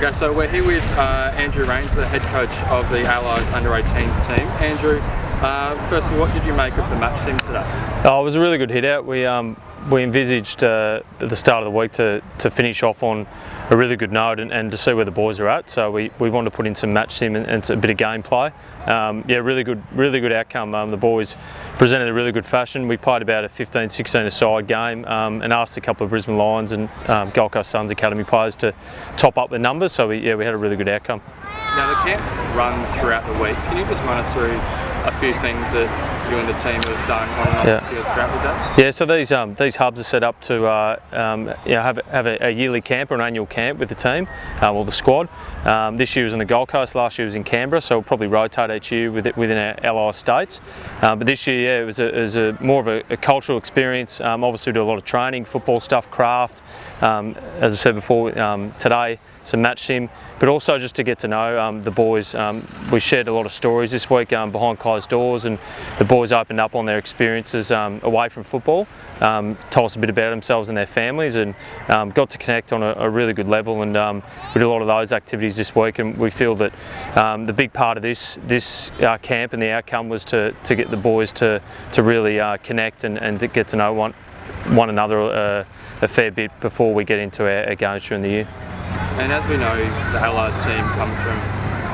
Okay, so we're here with Andrew Rains, the head coach of the Allies Under-18s team. Andrew, first of all, what did you make of the match sim today? Oh, it was a really good hit out. We envisaged at the start of the week to finish off on a really good note and to see where the boys are at. So we wanted to put in some match sim and a bit of gameplay. Yeah, really good outcome. The boys presented a really good fashion. We played about a 15-16 aside game and asked a couple of Brisbane Lions and Gold Coast Suns Academy players to top up the numbers. So we had a really good outcome. Now the camps run throughout the week. Can you just run us through a few things that you and the team have done on and off the field throughout the day? Yeah, so these hubs are set up to have a yearly camp or an annual camp with the team or the squad. This year was on the Gold Coast, last year was in Canberra, so we'll probably rotate each year within our allied states. But this year, yeah, it was more of a cultural experience. Obviously, we do a lot of training, football stuff, craft. As I said before, today some match sim, but also just to get to know the boys. We shared a lot of stories this week behind closed doors, and the boys opened up on their experiences away from football, told us a bit about themselves and their families, and got to connect on a really good level. And we did a lot of those activities this week, and we feel that the big part of this camp and the outcome was to get the boys to really connect and to get to know one another a fair bit before we get into our games during the year. And as we know, the Allies team comes from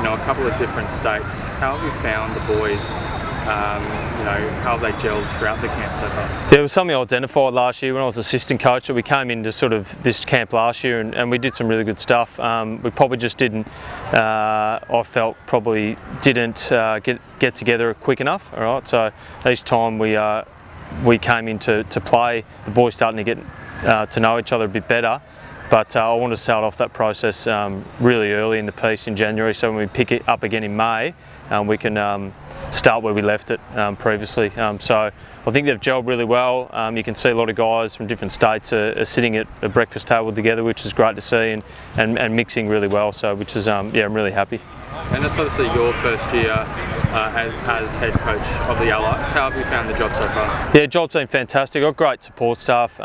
a couple of different states. How have you found the boys? How have they gelled throughout the camp so far? Yeah, it was something I identified last year when I was assistant coach. So we came into sort of this camp last year and we did some really good stuff. We probably just didn't, I felt probably didn't get together quick enough. All right, so each time we came into play, the boys starting to get to know each other a bit better. But I want to start off that process really early in the piece in January, so when we pick it up again in May, we can start where we left it previously. So I think they've gelled really well. You can see a lot of guys from different states are sitting at a breakfast table together, which is great to see, and mixing really well. So which is I'm really happy. And that's obviously your first year as head coach of the Allies. How have you found the job so far? Yeah, job's been fantastic. We've got great support staff.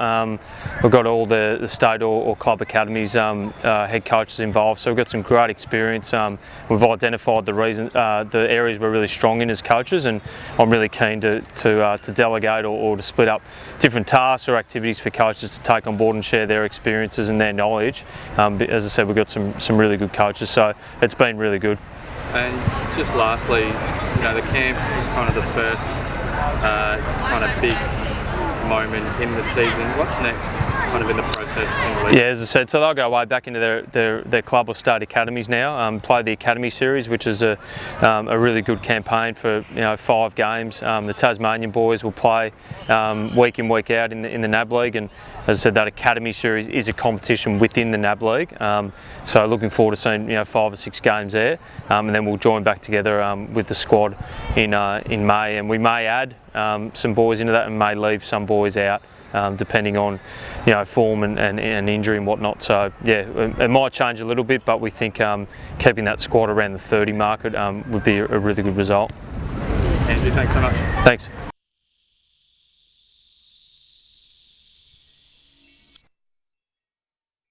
We've got all the state or club academies head coaches involved, so we've got some great experience. We've identified the areas we're really strong in as coaches, and I'm really keen to delegate or to split up different tasks or activities for coaches to take on board and share their experiences and their knowledge. As I said, we've got some really good coaches, so it's been really good. And just lastly, the camp is kind of the first kind of big moment in the season. What's next kind of in the process in the league? Yeah, as I said, so they'll go way back into their club or state academies now, play the Academy Series, which is a really good campaign for 5 games. The Tasmanian boys will play week in, week out in the NAB League, and as I said, that Academy Series is a competition within the NAB League. So looking forward to seeing 5 or 6 games there, and then we'll join back together with the squad in May, and we may add some boys into that and may leave some boys out depending on form and injury and whatnot. So yeah, it might change a little bit, but we think keeping that squad around the 30 mark would be a really good result. Andrew, thanks so much. Thanks.